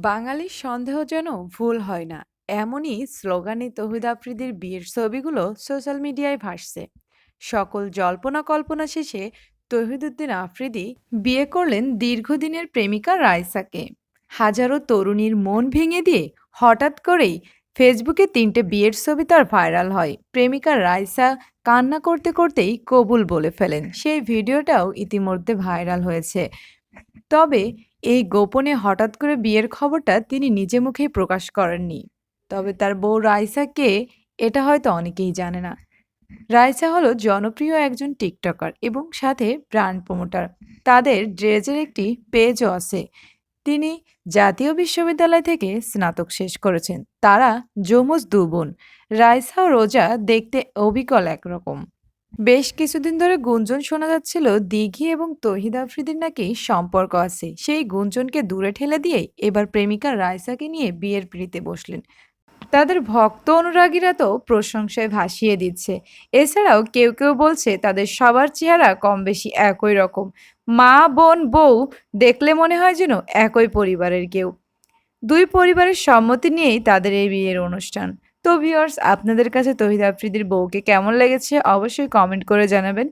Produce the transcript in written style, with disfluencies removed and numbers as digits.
বাঙালির সন্দেহ যেন ভুল হয় না এমনই স্লোগানে তৌহিদ আফ্রিদির বিয়ের ছবিগুলো সোশ্যাল মিডিয়ায় ভাসছে। সকল জল্পনা কল্পনা শেষে তৌহিদুদ্দিন আফ্রিদি বিয়ে করলেন দীর্ঘদিনের প্রেমিকা রাইসাকে। হাজারো তরুণীর মন ভেঙে দিয়ে হঠাৎ করেই ফেসবুকে 3টে বিয়ের ছবি তার ভাইরাল হয়। প্রেমিকা রাইসা কান্না করতে করতেই কবুল বলে ফেলেন, সেই ভিডিওটাও ইতিমধ্যে ভাইরাল হয়েছে। তবে এই গোপনে হঠাৎ করে বিয়ের খবরটা তিনি নিজে মুখেই প্রকাশ করেননি। তবে তার বউ রাইসা কে, এটা হয়তো অনেকেই জানে না। রাইসা হলো জনপ্রিয় একজন টিকটকার এবং সাথে ব্র্যান্ড প্রমোটার। তাদের ড্রেজের একটি পেজও আছে। তিনি জাতীয় বিশ্ববিদ্যালয় থেকে স্নাতক শেষ করেছেন। তারা যমজ 2 বোন। রাইসা ও রোজা দেখতে অবিকল একরকম। বেশ কিছুদিন ধরে গুঞ্জন শোনা যাচ্ছিল দিঘি এবং তৌহিদ আফ্রিদির নাকি সম্পর্ক আছে। সেই গুঞ্জনকে দূরে ঠেলে দিয়ে এবার প্রেমিকা রাইসাকে নিয়ে বিয়ের পিঁড়িতে বসলেন। তাদের ভক্ত অনুরাগীরা তো প্রশংসায় ভাসিয়ে দিচ্ছে। এছাড়াও কেউ কেউ বলছে তাদের সবার চেহারা কম বেশি একই রকম। মা, বোন, বউ দেখলে মনে হয় যেন একই পরিবারের কেউ। দুই পরিবারের সম্মতি নিয়েই তাদের এই বিয়ের অনুষ্ঠান। তো ভিউয়ার্স, আপনাদের কাছে তৌহিদ আফ্রিদির বউকে কেমন লেগেছে অবশ্যই কমেন্ট করে জানাবেন।